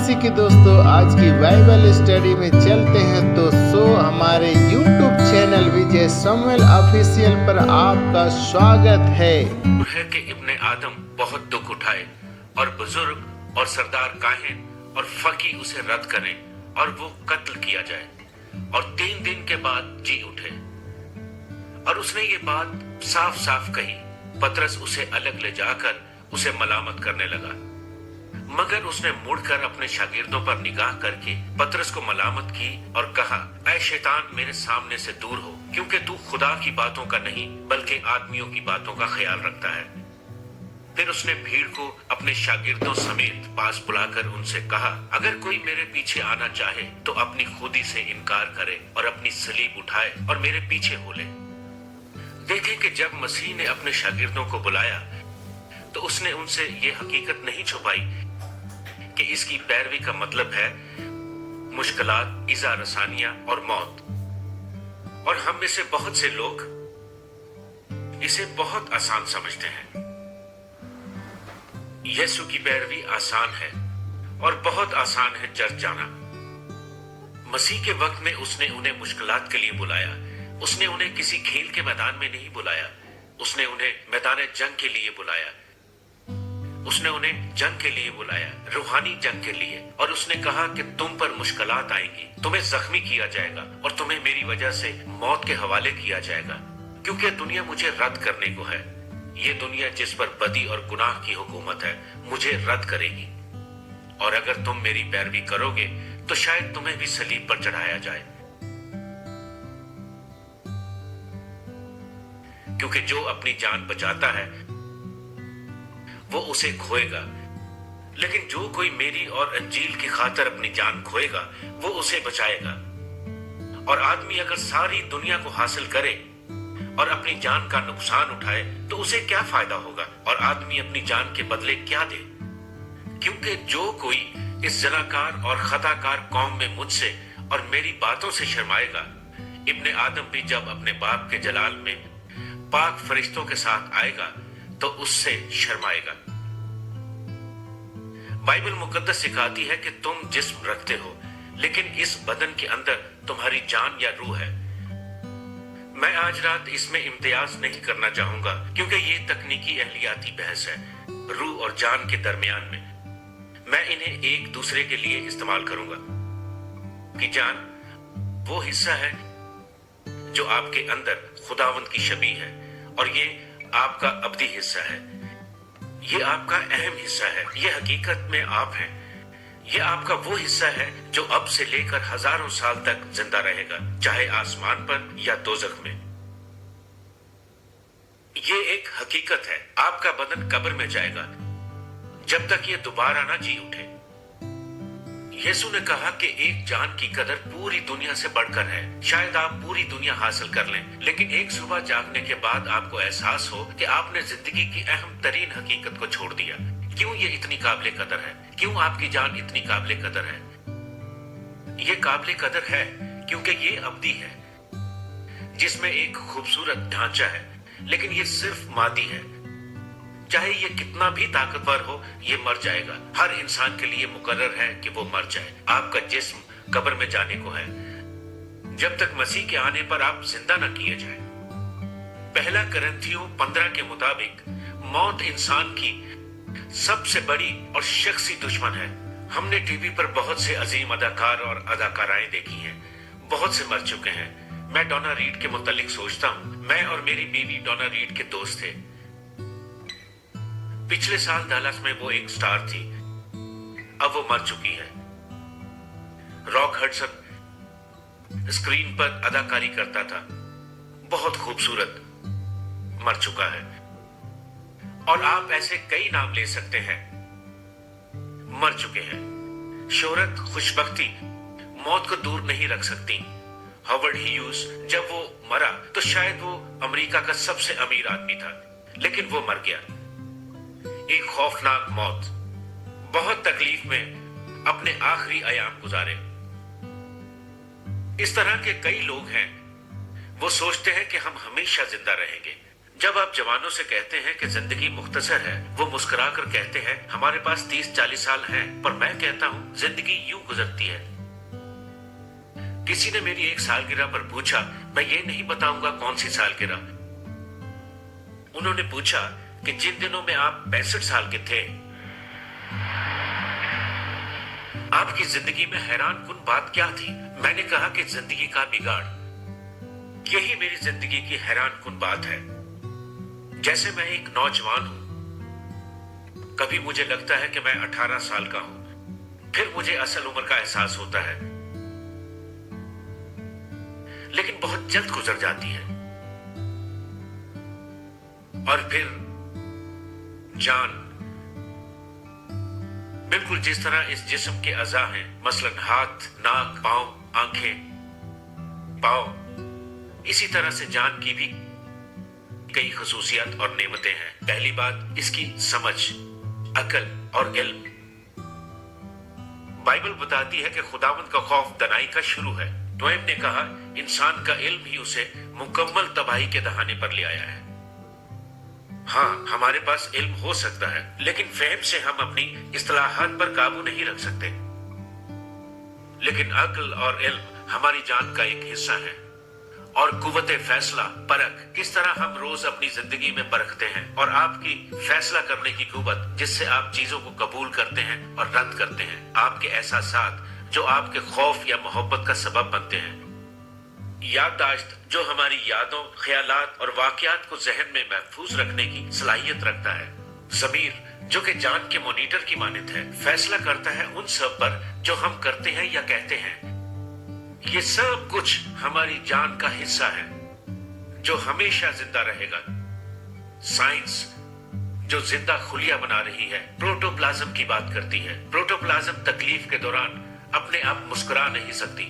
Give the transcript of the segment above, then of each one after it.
जैसे कि दोस्तों आज की बाइबल स्टडी में चलते हैं तो हमारे YouTube चैनल विजय समुएल ऑफिशियल पर आपका स्वागत है कि इब्ने आदम बहुत दुख उठाए और बुजुर्ग और सरदार काहिन और फकी उसे रद्द करें और वो कत्ल किया जाए और 3 दिन के बाद जी उठे। और उसने ये बात साफ साफ कही। पतरस उसे अलग ले जाकर उसे मलामत करने लगा, मगर उसने मुड़कर अपने शागिर्दों पर निगाह करके पतरस को मलामत की और कहा, ऐ शैतान, मेरे सामने से दूर हो, क्योंकि तू खुदा की बातों का नहीं बल्कि आदमियों की बातों का ख्याल रखता है। फिर उसने भीड़ को अपने शागिर्दों समेत पास बुलाकर उनसे कहा, अगर कोई मेरे पीछे आना चाहे तो अपनी खुदी से इनकार करे और अपनी सलीब उठाए और मेरे पीछे हो ले। देखें कि जब मसीह ने अपने शागिर्दों को बुलाया तो उसने उनसे ये हकीकत नहीं छुपाई कि इसकी पैरवी का मतलब है मुश्किलात, इज़ा रसानियां और मौत। और हम में से बहुत से लोग इसे बहुत आसान समझते हैं। यीशु की पैरवी आसान है और बहुत आसान है चर्च जाना। मसीह के वक्त में उसने उन्हें मुश्किलात के लिए बुलाया। उसने उन्हें किसी खेल के मैदान में नहीं बुलाया, उसने उन्हें मैदान जंग के लिए बुलाया। उसने उन्हें जंग के लिए बुलाया, रूहानी जंग के लिए। और उसने कहा कि तुम पर मुश्किलात आएंगी, तुम्हें जख्मी किया जाएगा और तुम्हें मेरी वजह से मौत के हवाले किया जाएगा, क्योंकि दुनिया मुझे रद्द करने को है। ये दुनिया जिस पर बदी और गुनाह की हुकूमत है मुझे रद्द करेगी। और अगर तुम मेरी पैरवी करोगे तो शायद तुम्हें भी सलीब पर चढ़ाया जाए, क्योंकि जो अपनी जान बचाता है वो उसे खोएगा, लेकिन जो कोई मेरी और अंजील की खातिर अपनी जान खोएगा वो उसे बचाएगा। और आदमी अगर सारी दुनिया को हासिल करे और अपनी जान का नुकसान उठाए तो उसे क्या फायदा होगा, और आदमी अपनी जान के बदले क्या दे। क्योंकि जो कोई इस जनाकार और खताकार कौम में मुझसे और मेरी बातों से शर्माएगा, इब्ने आदम भी जब अपने बाप के जलाल में पाक फरिश्तों के साथ आएगा तो उससे शर्माएगा। बाइबल मुकद्दस सिखाती है कि तुम जिस्म रखते हो, लेकिन इस बदन के अंदर तुम्हारी जान या रूह है। मैं आज रात इसमें इम्तियाज नहीं करना चाहूंगा, क्योंकि ये तकनीकी एहलियाती बहस है रूह और जान के दरमियान में। मैं इन्हें एक दूसरे के लिए इस्तेमाल करूंगा कि जान वो हिस्सा है जो आपके अंदर खुदावंद की शबीह है, और ये आपका अब्दी हिस्सा है, ये आपका अहम हिस्सा है, ये हकीकत में आप हैं। ये आपका वो हिस्सा है जो अब से लेकर हजारों साल तक जिंदा रहेगा, चाहे आसमान पर या दोजख में। ये एक हकीकत है, आपका बदन कब्र में जाएगा जब तक ये दोबारा ना जी उठे। यीशु ने कहा कि एक जान की कदर पूरी दुनिया से बढ़कर है। शायद आप पूरी दुनिया हासिल कर लें, लेकिन एक सुबह जागने के बाद आपको एहसास हो कि आपने जिंदगी की अहम तरीन हकीकत को छोड़ दिया। क्यों ये इतनी काबिले कदर है? क्यों आपकी जान इतनी काबिले कदर है? ये काबिले कदर है क्योंकि ये अब्दी है, जिसमें एक खूबसूरत ढांचा है, लेकिन ये सिर्फ मादी है। चाहे ये कितना भी ताकतवर हो, ये मर जाएगा। हर इंसान के लिए मुकर्रर है कि वो मर जाए। आपका जिस्म कब्र में जाने को है जब तक मसीह के आने पर आप जिंदा न किए जाए। पहला करंथियों 15 के मुताबिक मौत इंसान की सबसे बड़ी और शख्सी दुश्मन है। हमने टीवी पर बहुत से अजीम अदाकार और अदाकाराएं देखी हैं, बहुत से मर चुके हैं। मैं डोना रीड के मुतालिक सोचता हूँ। मैं और मेरी बीवी डोना रीड के दोस्त थे। पिछले साल डलास में वो एक स्टार थी, अब वो मर चुकी है। रॉक हडसन स्क्रीन पर अदाकारी करता था, बहुत खूबसूरत, मर चुका है। और आप ऐसे कई नाम ले सकते हैं, मर चुके हैं। शोहरत, खुशबख्ती मौत को दूर नहीं रख सकती। हावर्ड ह्यूज जब वो मरा तो शायद वो अमेरिका का सबसे अमीर आदमी था, लेकिन वो मर गया। एक खौफनाक मौत, बहुत तकलीफ में अपने आखिरी अयाम गुजारे। इस तरह के कई लोग हैं, वो सोचते हैं कि हम हमेशा जिंदा रहेंगे। जब आप जवानों से कहते हैं कि जिंदगी मुख्तसर है, वो मुस्कुराकर कहते हैं हमारे पास 30-40 साल हैं, पर मैं कहता हूँ जिंदगी यूं गुजरती है। किसी ने मेरी एक सालगिरह पर पूछा, मैं ये नहीं बताऊंगा कौन सी सालगिरह। उन्होंने पूछा कि जिन दिनों में आप 65 साल के थे, आपकी जिंदगी में हैरान कुन बात क्या थी? मैंने कहा कि जिंदगी का बिगाड़। यही मेरी जिंदगी की हैरान कुन बात है। जैसे मैं एक नौजवान हूं, कभी मुझे लगता है कि मैं 18 साल का हूं, फिर मुझे असल उम्र का एहसास होता है, लेकिन बहुत जल्द गुजर जाती है। और फिर जान, बिल्कुल जिस तरह इस जिस्म के अज़ा हैं, मसलन हाथ, नाक, पांव, आंखें, पांव, इसी तरह से जान की भी कई खसूसियात और नेमतें हैं। पहली बात, इसकी समझ, अकल और इल्म। बाइबल बताती है कि खुदावंद का खौफ दनाई का शुरू है। ट्वेन ने कहा, इंसान का इल्म ही उसे मुकम्मल तबाही के दहाने पर ले आया है। हाँ, हमारे पास इल्म हो सकता है, लेकिन फहम से हम अपनी इस्तिलाहात पर काबू नहीं रख सकते। लेकिन अक्ल और इल्म हमारी जान का एक हिस्सा है। और कुव्वते फैसला, परख, किस तरह हम रोज अपनी जिंदगी में परखते हैं, और आपकी फैसला करने की कुव्वत जिससे आप चीजों को कबूल करते हैं और रद्द करते हैं, आपके एहसासात जो आपके खौफ या मोहब्बत का सबब बनते हैं, याददाश्त जो हमारी यादों, ख्यालात और वाकयात को जहन में महफूज रखने की सलाहियत रखता है, ज़मीर जो कि जान के मॉनिटर की मानद है, फैसला करता है उन सब पर जो हम करते हैं या कहते हैं। ये सब कुछ हमारी जान का हिस्सा है जो हमेशा जिंदा रहेगा। साइंस जो जिंदा खुलिया बना रही है, प्रोटोप्लाज्म की बात करती है। प्रोटोप्लाज्म तकलीफ के दौरान अपने आप मुस्कुरा नहीं सकती।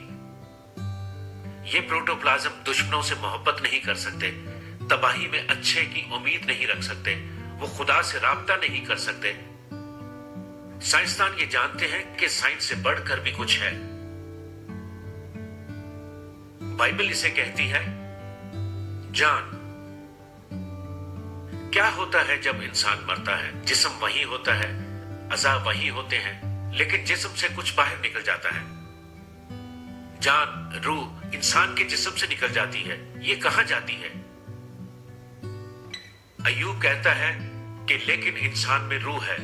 ये प्रोटोप्लाज्म दुश्मनों से मोहब्बत नहीं कर सकते, तबाही में अच्छे की उम्मीद नहीं रख सकते, वो खुदा से राब्ता नहीं कर सकते। साइंसदान ये जानते हैं कि साइंस से बढ़कर भी कुछ है। बाइबल इसे कहती है जान। क्या होता है जब इंसान मरता है? जिस्म वही होता है, अज़ा वही होते हैं, लेकिन जिस्म से कुछ बाहर निकल जाता है। जान, रूह इंसान के जिस्म से निकल जाती है। ये कहां जाती है? अय्यूब कहता है कि लेकिन इंसान में रूह है।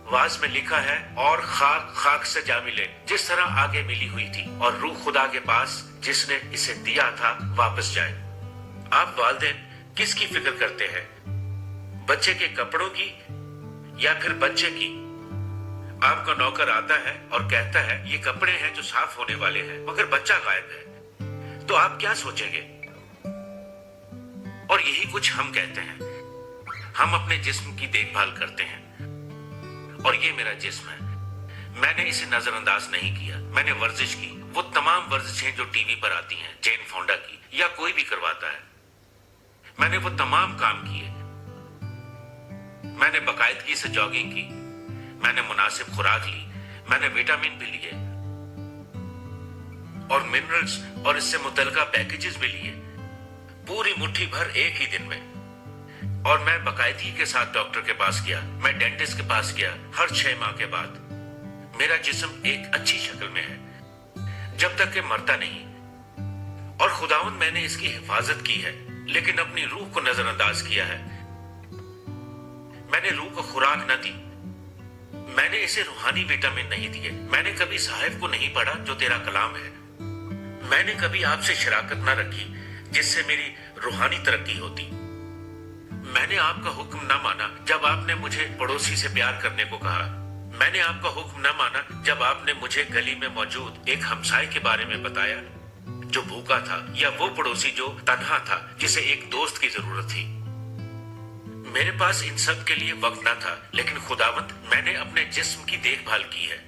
वाज में लिखा है, और खाक खाक से जा मिले, जिस तरह आगे मिली हुई थी, और रूह खुदा के पास जिसने इसे दिया था वापस जाए। आप वालिदैन किसकी फिक्र करते हैं? बच्चे के कपड़ों की या फिर बच्चे की? आपका नौकर आता है और कहता है ये कपड़े हैं जो साफ होने वाले हैं, मगर बच्चा गायब है, तो आप क्या सोचेंगे? और यही कुछ हम कहते हैं। हम अपने जिस्म की देखभाल करते हैं, और ये मेरा जिस्म है, मैंने इसे नजरअंदाज नहीं किया। मैंने वर्जिश की, वो तमाम वर्जिशें जो टीवी पर आती हैं, जेन फोंडा की या कोई भी करवाता है, मैंने वो तमाम काम किए। मैंने बाकायदगी से जॉगिंग की, मैंने मुनासिब खुराक ली, मैंने विटामिन भी लिए और मिनरल्स और इससे मुतल्लिका पैकेजेस भी लिए, पूरी मुट्ठी भर एक ही दिन में। और मैं बाकायदगी के साथ डॉक्टर के पास गया, मैं डेंटिस्ट के पास गया हर 6 माह के बाद। मेरा जिस्म एक अच्छी शक्ल में है जब तक कि मरता नहीं, और खुदावंद मैंने इसकी हिफाजत की है, लेकिन अपनी रूह को नजरअंदाज किया है। मैंने रूह को खुराक न दी, मैंने इसे रूहानी विटामिन नहीं दिए, मैंने कभी साहिब को नहीं पढ़ा जो तेरा कलाम है, मैंने कभी आपसे शराकत न रखी जिससे मेरी रूहानी तरक्की होती, मैंने आपका हुक्म न माना जब आपने मुझे पड़ोसी से प्यार करने को कहा, मैंने आपका हुक्म न माना जब आपने मुझे गली में मौजूद एक हमसाए के बारे में बताया जो भूखा था, या वो पड़ोसी जो तन्हा था जिसे एक दोस्त की जरूरत थी। मेरे पास इन सब के लिए वक्त न था, लेकिन खुदावंद मैंने अपने जिस्म की देखभाल की है।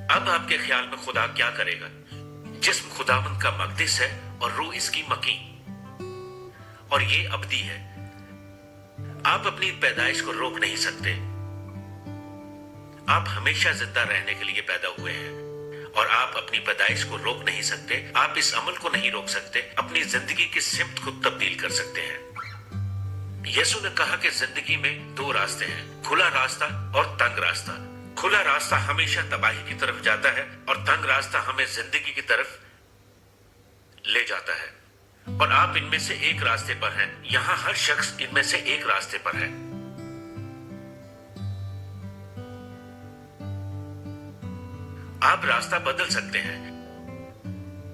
अब आपके ख्याल में खुदा क्या करेगा? जिस्म खुदावंद का मकदस है और रूह इसकी मकी, और ये अबदी है। आप अपनी पैदाइश को रोक नहीं सकते। आप हमेशा जिंदा रहने के लिए पैदा हुए हैं, और आप अपनी पैदाइश को रोक नहीं सकते, आप इस अमल को नहीं रोक सकते, अपनी जिंदगी की सिमत को तब्दील कर सकते हैं। यीशु ने कहा कि जिंदगी में दो रास्ते हैं, खुला रास्ता और तंग रास्ता। खुला रास्ता हमेशा तबाही की तरफ जाता है और तंग रास्ता हमें जिंदगी की तरफ ले जाता है। और आप इनमें से एक रास्ते पर हैं। यहाँ हर शख्स इनमें से एक रास्ते पर है। आप रास्ता बदल सकते हैं,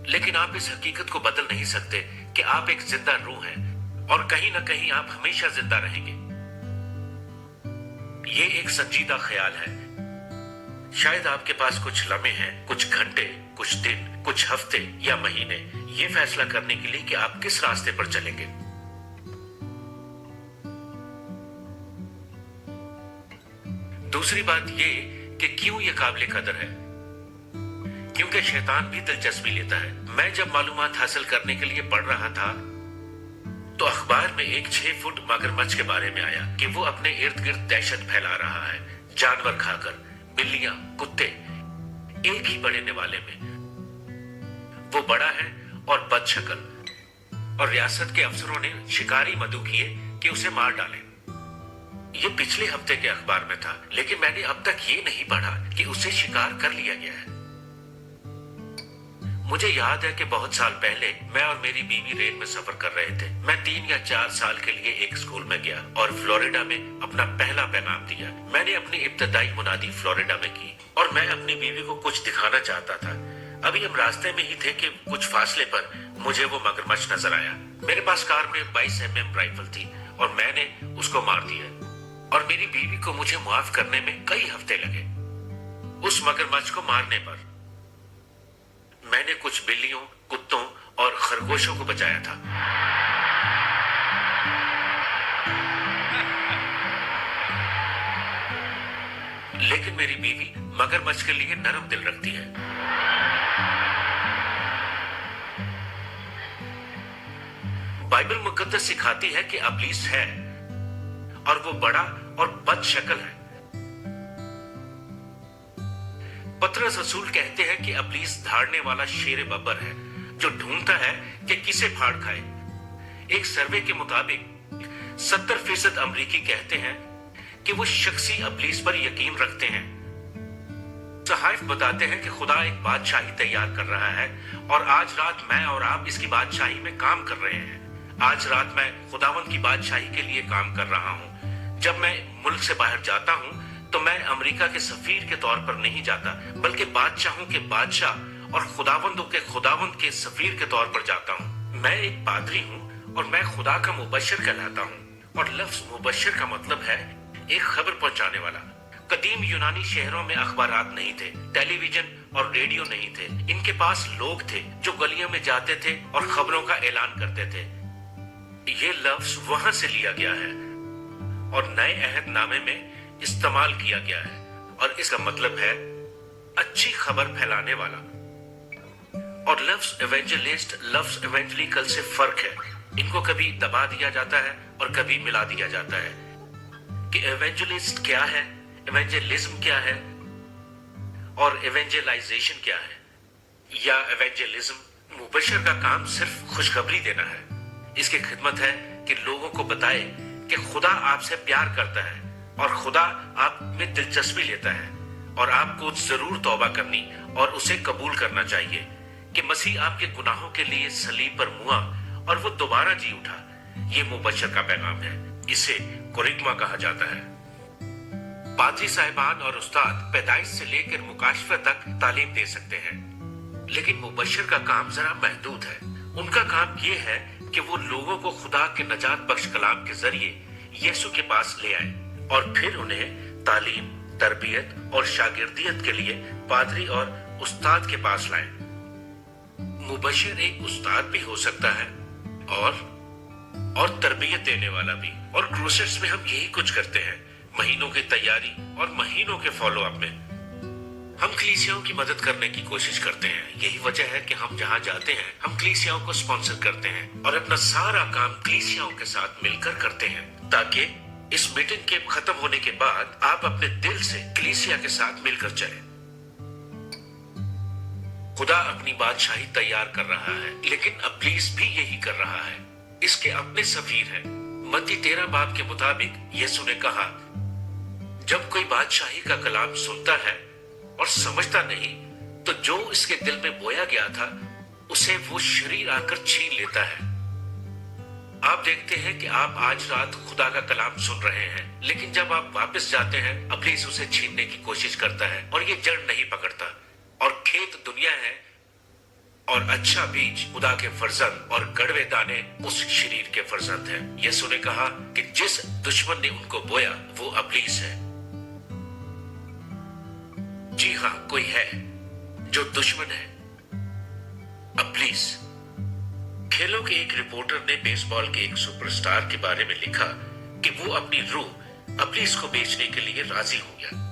लेकिन आप इस हकीकत को बदल नहीं सकते कि आप एक जिंदा रूह हैं और कहीं ना कहीं आप हमेशा जिंदा रहेंगे। ये एक संजीदा ख्याल है। शायद आपके पास कुछ लम्हे हैं, कुछ घंटे, कुछ दिन, कुछ हफ्ते या महीने, ये फैसला करने के लिए कि आप किस रास्ते पर चलेंगे। दूसरी बात ये कि क्यों ये काबिल कदर है, क्योंकि शैतान भी दिलचस्पी लेता है। मैं जब मालूमात हासिल करने के लिए पढ़ रहा था तो अखबार में एक 6 फुट मगरमच्छ के बारे में आया कि वो अपने इर्द गिर्द दहशत फैला रहा है, जानवर खाकर, बिल्लियां, कुत्ते, एक ही बड़े निवाले में। वो बड़ा है और बदशक्ल, और रियासत के अफसरों ने शिकारी मदऊ किए कि उसे मार डालें। ये पिछले हफ्ते के अखबार में था, लेकिन मैंने अब तक ये नहीं पढ़ा कि उसे शिकार कर लिया गया है। मुझे याद है कि बहुत साल पहले मैं और मेरी बीवी रेल में सफर कर रहे थे। मैं 3 या 4 साल के लिए एक स्कूल में गया और फ्लोरिडा में अपना पहला पैगाम दिया। मैंने अपनी इब्तदाई मुनादी फ्लोरिडा में की और मैं अपनी बीवी को कुछ दिखाना चाहता था। अभी हम रास्ते में ही थे कि कुछ फासले पर मुझे वो मगरमच्छ नजर आया। मेरे पास कार में 22 mm राइफल थी और मैंने उसको मार दिया, और मेरी बीवी को मुझे मुआफ करने में कई हफ्ते लगे। उस मगरमच्छ को मारने पर मैंने कुछ बिल्लियों, कुत्तों और खरगोशों को बचाया था। लेकिन मेरी बीवी मगरमच्छ के लिए नरम दिल रखती है। बाइबल मुकद्दस सिखाती है कि इब्लीस है और वो बड़ा और बदशक्ल है। पतरस रसूल कहते हैं कि इब्लीस धाड़ने वाला शेर बब्बर है जो ढूंढता है कि किसे फाड़ खाए। एक सर्वे के मुताबिक 70% अमरीकी कहते हैं कि वो शख्सी इब्लीस पर यकीन रखते हैं। सहाइफ बताते हैं कि खुदा एक बादशाही तैयार कर रहा है और आज रात मैं और आप इसकी बादशाही में काम कर रहे हैं। आज रात मैं खुदावंद की बादशाही के लिए काम कर रहा हूं। जब मैं मुल्क से बाहर जाता हूं तो मैं अमेरिका के सफीर के तौर पर नहीं जाता, बल्कि बादशाहों के बादशाह और खुदावंदों के खुदावंद के सफीर के तौर पर जाता हूँ। मैं एक पादरी हूँ और मैं खुदा का मुबश्शिर कहलाता हूँ। और लफ्ज मुबश्शिर का मतलब है एक खबर पहुंचाने वाला। कदीम यूनानी शहरों में अखबारात नहीं थे, टेलीविजन और रेडियो नहीं थे। इनके पास लोग थे जो गलियों में जाते थे और खबरों का ऐलान करते थे। ये लफ्ज वहां से लिया गया है और नए अहद नामे में इस्तेमाल किया गया है, और इसका मतलब है अच्छी खबर फैलाने वाला। और लफ्ज एवेंजलिस्ट लफ्ज एवेंजलिकल से फर्क है। इनको कभी दबा दिया जाता है और कभी मिला दिया जाता है कि एवेंजलिस्ट क्या है, एवेंजलिज्म क्या है और एवेंजलाइजेशन क्या है। या एवेंजलिज्म मुबश्शिर का काम सिर्फ खुशखबरी देना है। इसकी खिदमत है कि लोगों को बताए कि खुदा आपसे प्यार करता है और खुदा आप में दिलचस्पी लेता है और आपको जरूर तौबा करनी और उसे कबूल करना चाहिए कि मसीह आपके गुनाहों के लिए सलीब पर मुआ और वो दोबारा जी उठा। ये मुबश्शिर का पैगाम है। इसे कोरिग्मा कहा जाता है। पादरी साहिबान और उस्ताद पैदाइश से लेकर मुकाशफे तक तालीम दे सकते हैं, लेकिन मुबश्शिर का काम जरा महदूद है। उनका काम ये है कि वो लोगों को खुदा के नजात बख्श कलाम के जरिए यीशु के पास ले आए और फिर उन्हें तालीम, तरबियत और शागिर्दियत के लिए पादरी और उस्ताद के पास लाएं। मुबश्शिर एक उस्ताद भी हो सकता है और तरबियत देने वाला भी। और क्रूसेड्स में हम यही कुछ करते हैं, महीनों की तैयारी और महीनों के फॉलो अप में हम कलीसियाओं की मदद करने की कोशिश करते हैं। यही वजह है कि हम जहां जाते हैं हम कलीसियाओं को स्पॉन्सर करते हैं और अपना सारा काम कलीसियाओं के साथ मिलकर करते हैं, ताकि इस मीटिंग के खत्म होने के बाद आप अपने दिल से कलीसिया के साथ मिलकर चलें। खुदा अपनी बादशाही तैयार कर रहा है, लेकिन इब्लीस भी यही कर रहा है। इसके अपने सफीर हैं। मत्ती 13 बाब के मुताबिक यीशु ने कहा, जब कोई बादशाही का कलाम सुनता है और समझता नहीं, तो जो इसके दिल में बोया गया था उसे वो शरीर आकर छीन लेता है। आप देखते हैं कि आप आज रात खुदा का कलाम सुन रहे हैं, लेकिन जब आप वापस जाते हैं, इब्लीस उसे छीनने की कोशिश करता है और ये जड़ नहीं पकड़ता। और खेत दुनिया है और अच्छा बीज खुदा के फर्जंद और कड़वे दाने उस शरीर के फर्जंद हैं। यीशु ने कहा कि जिस दुश्मन ने उनको बोया वो इब्लीस है। जी हाँ, कोई है जो दुश्मन है, इब्लीस। खेलों के एक रिपोर्टर ने बेसबॉल के एक सुपरस्टार के बारे में लिखा कि वो अपनी रूह इब्लीस को बेचने के लिए राजी हो गया।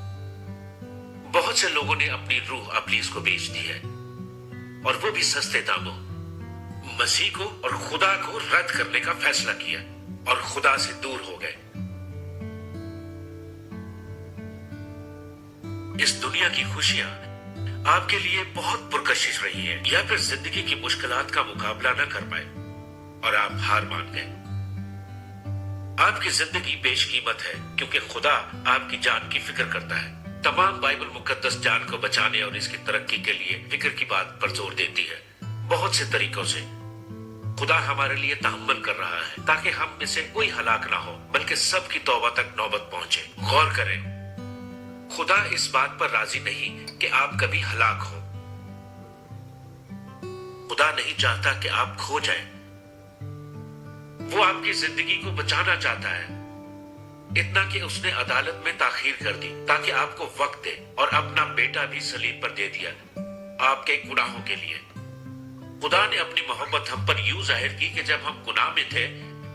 बहुत से लोगों ने अपनी रूह इब्लीस को बेच दी है, और वो भी सस्ते दामों। मसीह को और खुदा को रद्द करने का फैसला किया और खुदा से दूर हो गए। इस दुनिया की खुशियां आपके लिए बहुत पुरकशिश रही है, या फिर जिंदगी की मुश्किलात का मुकाबला न कर पाए और आप हार मान गए। आपकी जिंदगी बेशकीमत है, क्योंकि खुदा आपकी जान की फिक्र करता है। तमाम बाइबल मुकद्दस जान को बचाने और इसकी तरक्की के लिए फिक्र की बात पर जोर देती है। बहुत से तरीकों से खुदा हमारे लिए तहम्मुल कर रहा है, ताकि हम में से कोई हलाक ना हो, बल्कि सबकी तौबा तक नौबत पहुंचे। गौर करें, खुदा इस बात पर राजी नहीं कि आप कभी हलाक हो। खुदा नहीं चाहता कि आप खो जाएं। वो आपकी जिंदगी को बचाना चाहता है, इतना कि उसने अदालत में ताखीर कर दी ताकि आपको वक्त दे, और अपना बेटा भी सलीब पर दे दिया आपके गुनाहों के लिए। खुदा ने अपनी मोहब्बत हम पर यूं जाहिर की कि जब हम गुनाह में थे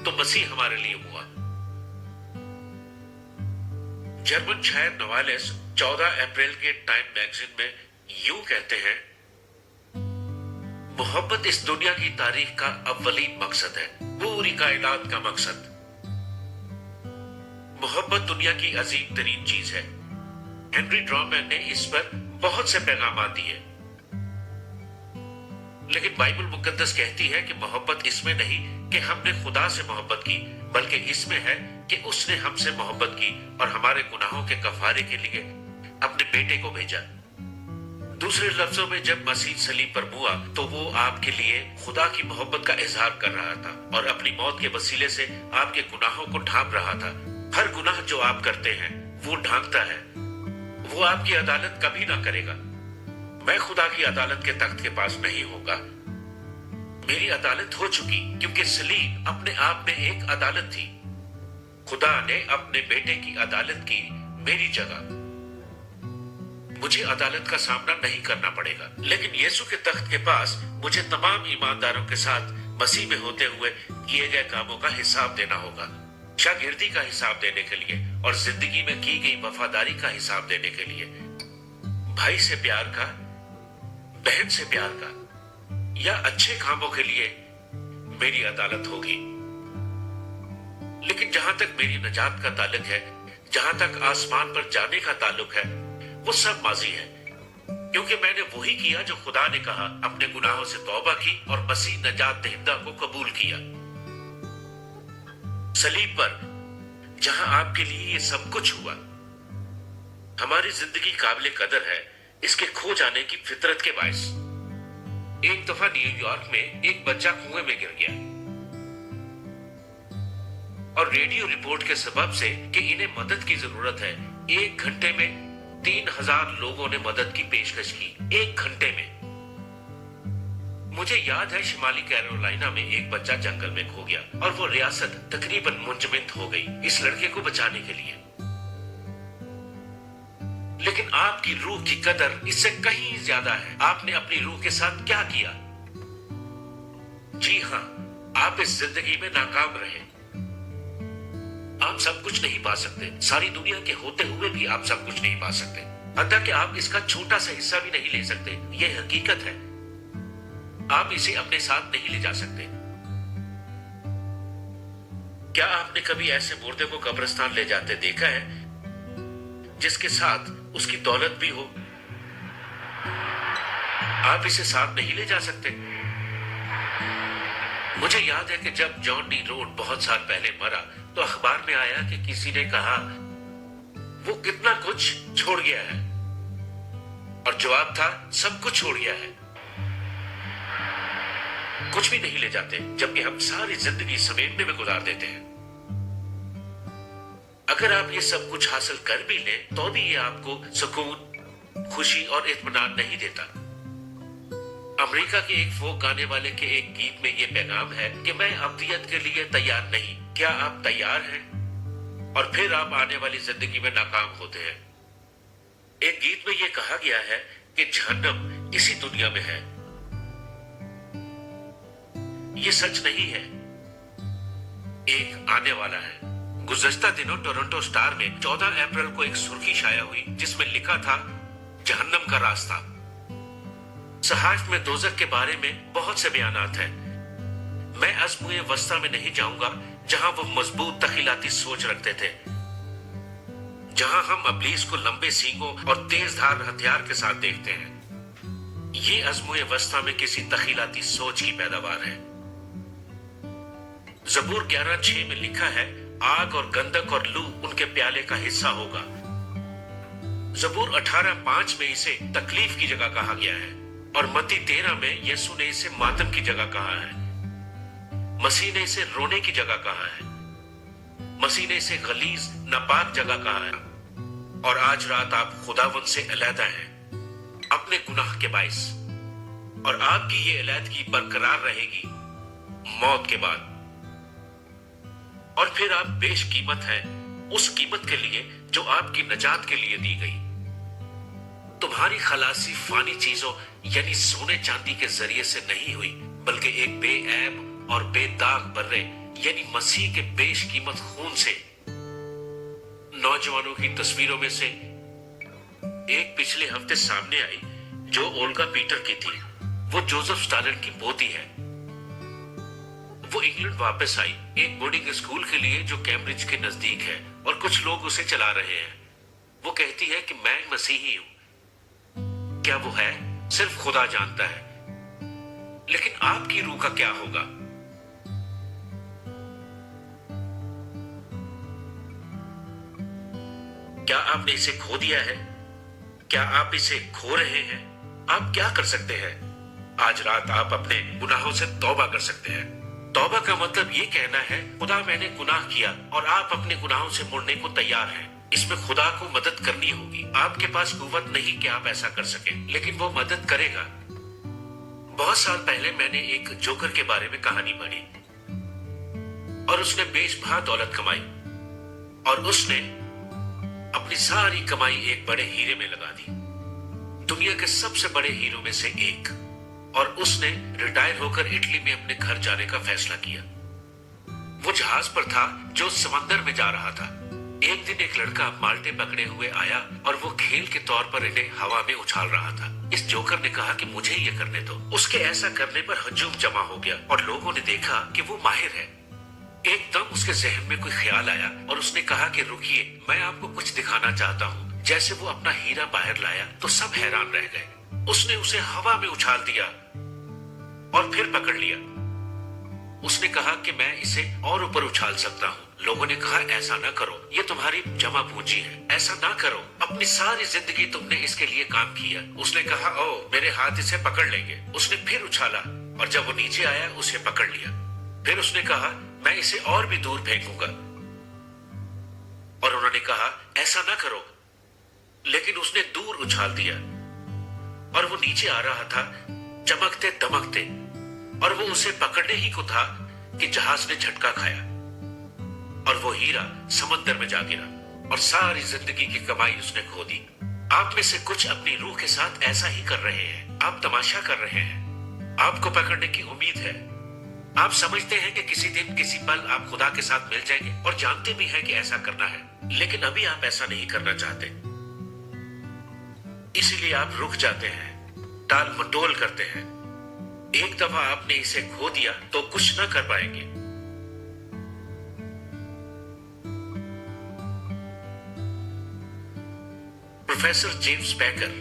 तो मसीह हमारे लिए हुआ। जर्मन शायर नवालेस 14 अप्रैल के टाइम मैगजीन में यूं कहते हैं, मोहब्बत इस दुनिया की तारीख का अव्वलीन मकसद है, पूरी कायनात का मकसद। मोहब्बत दुनिया की अजीम तरीन चीज है। हेनरी ड्रॉमैन ने इस पर बहुत से पैगाम दिए, लेकिन बाइबल मुकद्दस कहती है कि मोहब्बत इसमें नहीं कि हमने खुदा से मोहब्बत की, बल्कि इसमें है कि उसने हमसे मोहब्बत की और हमारे गुनाहों के कफारे के लिए अपने बेटे को भेजा। दूसरे लफ्जों में, जब मसीह सलीब पर हुआ तो वो आपके लिए खुदा की मोहब्बत का इजहार कर रहा था और अपनी मौत के वसीले से आपके गुनाहों को ढांप रहा था। हर गुनाह जो आप करते हैं वो ढांकता है। वो आपकी अदालत कभी ना करेगा। मैं खुदा की अदालत के तख्त के पास नहीं होगा। मेरी अदालत हो चुकी, क्योंकि सलीब अपने आप में एक अदालत थी। खुदा ने अपने बेटे की अदालत की मेरी जगह। मुझे अदालत का सामना नहीं करना पड़ेगा, लेकिन यीशु के तख्त के पास मुझे तमाम ईमानदारों के साथ मसीह में होते हुए किए गए कामों का हिसाब देना होगा। शागिर्दी का हिसाब देने के लिए और जिंदगी में की गई वफादारी का हिसाब देने के लिए। भाई से प्यार का, बहन से प्यार का या अच्छे कामों के लिए मेरी अदालत होगी। लेकिन जहां तक मेरी नजात का ताल्लुक है, जहां तक आसमान पर जाने का ताल्लुक है, वो सब माजी है, क्योंकि मैंने वही किया जो खुदा ने कहा, अपने गुनाहों से तौबा की और मसीह नजात दहिंदा को कबूल किया। सलीब पर जहां आपके लिए ये सब कुछ हुआ, हमारी जिंदगी काबिल कदर है इसके खो जाने की फितरत के बायस। एक दफा न्यूयॉर्क में एक बच्चा कुएं में गिर गया और रेडियो रिपोर्ट के सबब से कि इन्हें मदद की जरूरत है, 1 घंटे में 3000 लोगों ने मदद की पेशकश की। 1 घंटे में। मुझे याद है शिमाली कैरोलिना में एक बच्चा जंगल में खो गया और वो रियासत तकरीबन मुंजमद हो गई इस लड़के को बचाने के लिए। लेकिन आपकी रूह की कदर इससे कहीं ज्यादा है। आपने अपनी रूह के साथ क्या किया? जी हां, आप इस जिंदगी में नाकाम रहे। आप सब कुछ नहीं पा सकते। सारी दुनिया के होते हुए भी आप सब कुछ नहीं पा सकते। हत्ता कि आप इसका छोटा सा हिस्सा भी नहीं ले सकते। यह हकीकत है। आप इसे अपने साथ नहीं ले जा सकते। क्या आपने कभी ऐसे मुर्दे को कब्रिस्तान ले जाते देखा है जिसके साथ उसकी दौलत भी हो? आप इसे साथ नहीं ले जा सकते? मुझे याद है कि जब जॉन डी रोड बहुत साल पहले मरा तो अखबार में आया कि किसी ने कहा वो कितना कुछ छोड़ गया है, और जवाब था सब कुछ छोड़ गया है। कुछ भी नहीं ले जाते, जबकि हम सारी जिंदगी समेटने में गुजार देते हैं। अगर आप ये सब कुछ हासिल कर भी लें तो भी ये आपको सुकून, खुशी और इत्मीनान नहीं देता। अमेरिका के एक फोक गाने वाले के एक गीत में ये पैगाम है कि मैं अब्दियत के लिए तैयार नहीं, क्या आप तैयार हैं? और फिर आप आने वाली जिंदगी में नाकाम होते हैं। एक गीत में ये कहा गया है कि जहन्नम इसी दुनिया में है। ये सच नहीं है, एक आने वाला है। गुज़श्ता दिनों टोरंटो स्टार में 14 अप्रैल को एक सुर्खी शाया हुई जिसमें लिखा था जहन्नम का रास्ता। सहाफ में दोज़ख के बारे में बहुत से बयानात हैं। मैं अज़्मुए वस्ता में नहीं जाऊंगा जहां वो मजबूत तखीलाती सोच रखते थे, जहां हम अबलीस को लंबे सींगों और तेज धार हथियार के साथ देखते हैं। ये अज़्मुए वस्ता में किसी तखीलाती सोच की पैदावार है। ज़बूर 11:6 में लिखा है आग और गंधक और लू उनके प्याले का हिस्सा होगा। ज़बूर 18:5 में इसे तकलीफ की जगह कहा गया है, और मत्ती 13 में यीशु ने इसे मातम की जगह कहा है। मसीह ने इसे रोने की जगह कहा है। मसीह ने इसे गलीज नापाक जगह कहा है। और आज रात आप खुदावंद से अलहदा हैं अपने गुनाह के बाइस, और आपकी ये अलहदगी बरकरार रहेगी मौत के बाद। और फिर आप बेशकीमत हैं उस कीमत के लिए जो आपकी नजात के लिए दी गई। तुम्हारी खलासी फानी चीजों यानी सोने चांदी के जरिए से नहीं हुई, बल्कि एक बेऐब और बेदाग बर्रे यानी मसीह के बेशकीमत खून से। नौजवानों की तस्वीरों में से एक पिछले हफ्ते सामने आई जो ओल्गा पीटर की थी। वो जोसेफ स्टालिन की पोती है। वो इंग्लैंड वापस आई एक बोर्डिंग स्कूल के लिए जो कैम्ब्रिज के नजदीक है, और कुछ लोग उसे चला रहे हैं। वो कहती है कि मैं मसीही हूं। क्या वो है? सिर्फ खुदा जानता है। लेकिन आपकी रूह का क्या होगा? क्या आपने इसे खो दिया है? क्या आप इसे खो रहे हैं? आप क्या कर सकते हैं? आज रात आप अपने गुनाहों से तौबा कर सकते हैं। तौबा का मतलब ये कहना है खुदा मैंने गुनाह किया और आप अपने गुनाहों से मुड़ने को तैयार हैं। इसमें खुदा को मदद करनी होगी। आपके पास कुव्वत नहीं कि आप ऐसा कर सकें, लेकिन वो मदद करेगा। बहुत साल पहले मैंने एक जोकर के बारे में कहानी पढ़ी, और उसने बेशबहा दौलत कमाई, और उसने अपनी सारी कमाई एक बड़े हीरे में लगा दी, दुनिया के सबसे बड़े हीरों में से एक। और उसने रिटायर होकर इटली में अपने घर जाने का फैसला किया। वो जहाज पर था जो समंदर में जा रहा था। एक दिन एक लड़का माल्टे पकड़े हुए आया और वो खेल के तौर पर इन्हें हवा में उछाल रहा था। इस जोकर ने कहा कि मुझे ये करने दो। उसके ऐसा करने पर हजूम जमा हो गया और लोगों ने देखा कि वो माहिर है। एकदम उसके जहन में कोई ख्याल आया और उसने कहा कि रुकिए, मैं आपको कुछ दिखाना चाहता हूँ। जैसे वो अपना हीरा बाहर लाया तो सब हैरान रह गए। उसने उसे हवा में उछाल दिया और फिर पकड़ लिया। उसने कहा कि मैं इसे और ऊपर उछाल सकता हूँ। लोगों ने कहा ऐसा ना करो, ये तुम्हारी जमा पूंजी है, ऐसा ना करो, अपनी सारी जिंदगी तुमने इसके लिए काम किया। उसने कहा ओ मेरे हाथ इसे पकड़ लेंगे। उसने फिर उछाला और जब वो नीचे आया उसे पकड़ लिया। फिर उसने कहा मैं इसे और भी दूर फेंकूंगा, और उन्होंने कहा ऐसा ना करो, लेकिन उसने दूर उछाल दिया और वो नीचे आ रहा था चमकते दमकते, और वो उसे पकड़ने ही को था कि जहाज ने झटका खाया और वो हीरा समंदर में जा गिरा और सारी जिंदगी की कमाई उसने खो दी। आप में से कुछ अपनी रूह के साथ ऐसा ही कर रहे हैं। आप तमाशा कर रहे हैं। आपको पकड़ने की उम्मीद है। आप समझते हैं कि किसी दिन किसी पल आप खुदा के साथ मिल जाएंगे और जानते भी हैं कि ऐसा करना है, लेकिन अभी आप ऐसा नहीं करना चाहते। इसीलिए आप रुक जाते हैं, टाल मटोल करते हैं। एक दफा आपने इसे खो दिया तो कुछ ना कर पाएंगे। प्रोफेसर जेम्स बैकर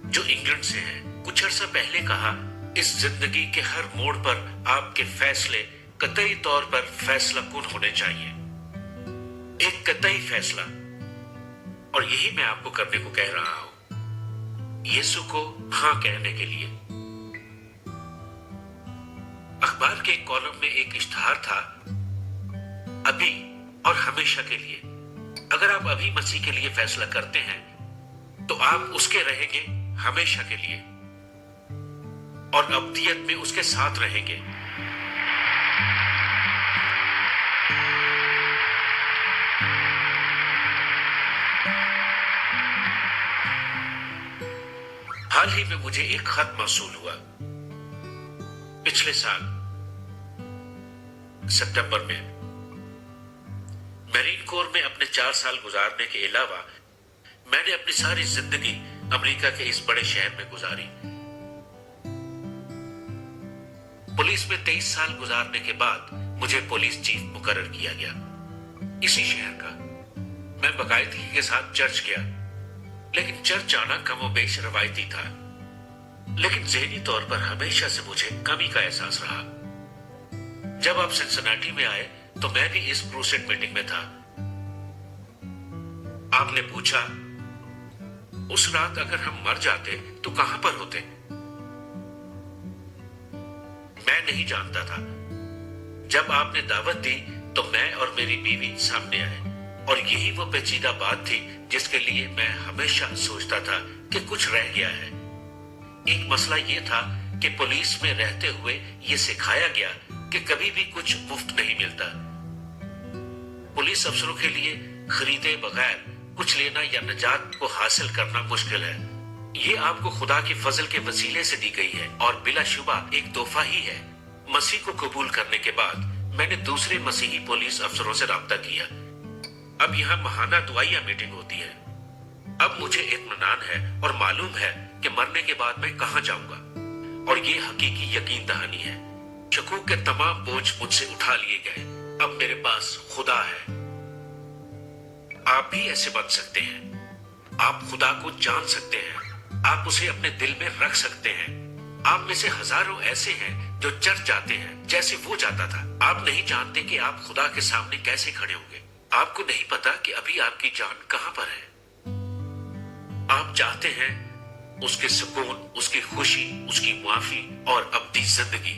जो इंग्लैंड से हैं, कुछ अर्सा पहले कहा, इस जिंदगी के हर मोड़ पर आपके फैसले कतई तौर पर फैसला कुन होने चाहिए, एक कतई फैसला। और यही मैं आपको करने को कह रहा हूं, यीशु को हां कहने के लिए। अखबार के एक कॉलम में एक इश्तिहार था, अभी और हमेशा के लिए। अगर आप अभी मसीह के लिए फैसला करते हैं तो आप उसके रहेंगे हमेशा के लिए और अब्दियत में उसके साथ रहेंगे। हाल ही में मुझे एक खत मौसूल हुआ। पिछले साल सितंबर में मरीन कोर में अपने 4 साल गुजारने के अलावा मैंने अपनी सारी जिंदगी अमेरिका के इस बड़े शहर में गुजारी। पुलिस में 23 साल गुजारने के बाद मुझे पुलिस चीफ मुकर्रर किया गया इसी शहर का। मैं बाकायदगी के साथ चर्च गया, लेकिन चर्च जाना कमोबेश रवायती था, लेकिन ज़हनी तौर पर हमेशा से मुझे कमी का एहसास रहा। जब आप सिनसिनाटी में आए तो मैं भी इस क्रूसेड मीटिंग में था। आपने पूछा, उस रात अगर हम मर जाते तो कहां पर होते? मैं नहीं जानता था। जब आपने दावत दी तो मैं और मेरी बीवी सामने आए, और यही वो पेचीदा बात थी जिसके लिए मैं हमेशा सोचता था कि कुछ रह गया है। एक मसला यह था कि पुलिस में रहते हुए यह सिखाया गया कि कभी भी कुछ मुफ्त नहीं मिलता। पुलिस अफसरों के लिए खरीदे बगैर कुछ लेना या निजात को हासिल करना मुश्किल है। ये आपको खुदा के फजल के वसीले से दी गई है और बिलाशुबा एक तोहफा ही है। मसीह को कबूल करने के बाद मैंने दूसरे मसीही पुलिस अफसरों से राब्ता किया। अब यहाँ महाना दुआया मीटिंग होती है। अब मुझे इत्मीनान है और मालूम है कि मरने के बाद मैं कहां जाऊंगा, और ये हकीकी यकीन दहानी है। शकूक के तमाम बोझ मुझसे उठा लिए गए। अब मेरे पास खुदा है। आप भी ऐसे बन सकते हैं। आप खुदा को जान सकते हैं। आप उसे अपने दिल में रख सकते हैं। आप में से हजारों ऐसे हैं जो चर्च जाते हैं जैसे वो जाता था। आप नहीं जानते कि आप खुदा के सामने कैसे खड़े होंगे। आपको नहीं पता कि अभी आपकी जान कहां पर है। आप चाहते हैं उसके सुकून, उसकी खुशी, उसकी माफी और अब्दी जिंदगी।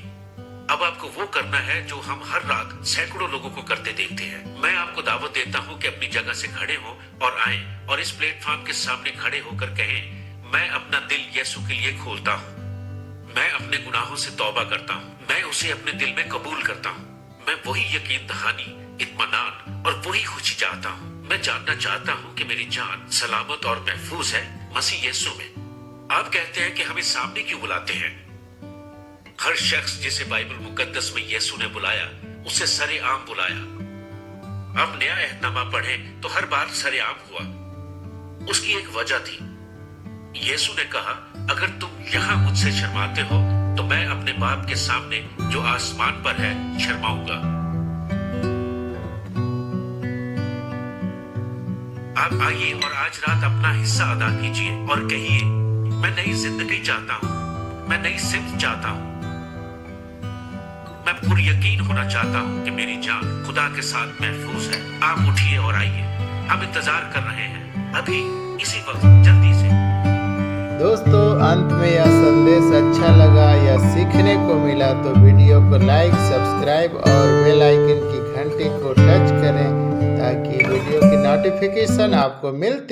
अब आपको वो करना है जो हम हर रात सैकड़ों लोगों को करते देखते हैं। मैं आपको दावत देता हूं कि अपनी जगह से खड़े हो और आएं और इस प्लेटफॉर्म के सामने खड़े होकर कहें, मैं अपना दिल यीशु के लिए खोलता हूं। मैं अपने गुनाहों से तौबा करता हूं। मैं उसे अपने दिल में कबूल करता हूं। मैं वही यकीन दहानी, इत्मीनान और वही खुशी चाहता हूं। मैं जानना चाहता हूं कि मेरी जान सलामत और महफूज है मसीह यीशु में। आप कहते हैं कि हमें सामने क्यों बुलाते हैं? हर शख्स जिसे बाइबल मुकद्दस में यीशु ने बुलाया उसे सरेआम बुलाया। अब नया एहतनामा पढ़ें तो हर बार सरेआम हुआ। उसकी एक वजह थी। यीशु ने कहा, अगर तुम यहां मुझसे शर्माते हो तो मैं अपने बाप के सामने जो आसमान पर है शर्माऊंगा। आप आइए और आज रात अपना हिस्सा अदा कीजिए और कहिए, मैं नई जिंदगी चाहता हूं। मैं नई सिमत चाहता हूं। मैं पूरी यकीन होना चाहता हूं कि मेरी जान खुदा के साथ महफूज है। आप उठिए और आइए। हम इंतजार कर रहे हैं अभी, इसी वक्त, जल्दी से। दोस्तों, अंत में यह संदेश अच्छा लगा या सीखने को मिला तो वीडियो को लाइक, सब्सक्राइब और बेल आइकन की घंटी को टच करें ताकि वीडियो की नोटिफिकेशन आपको मिलती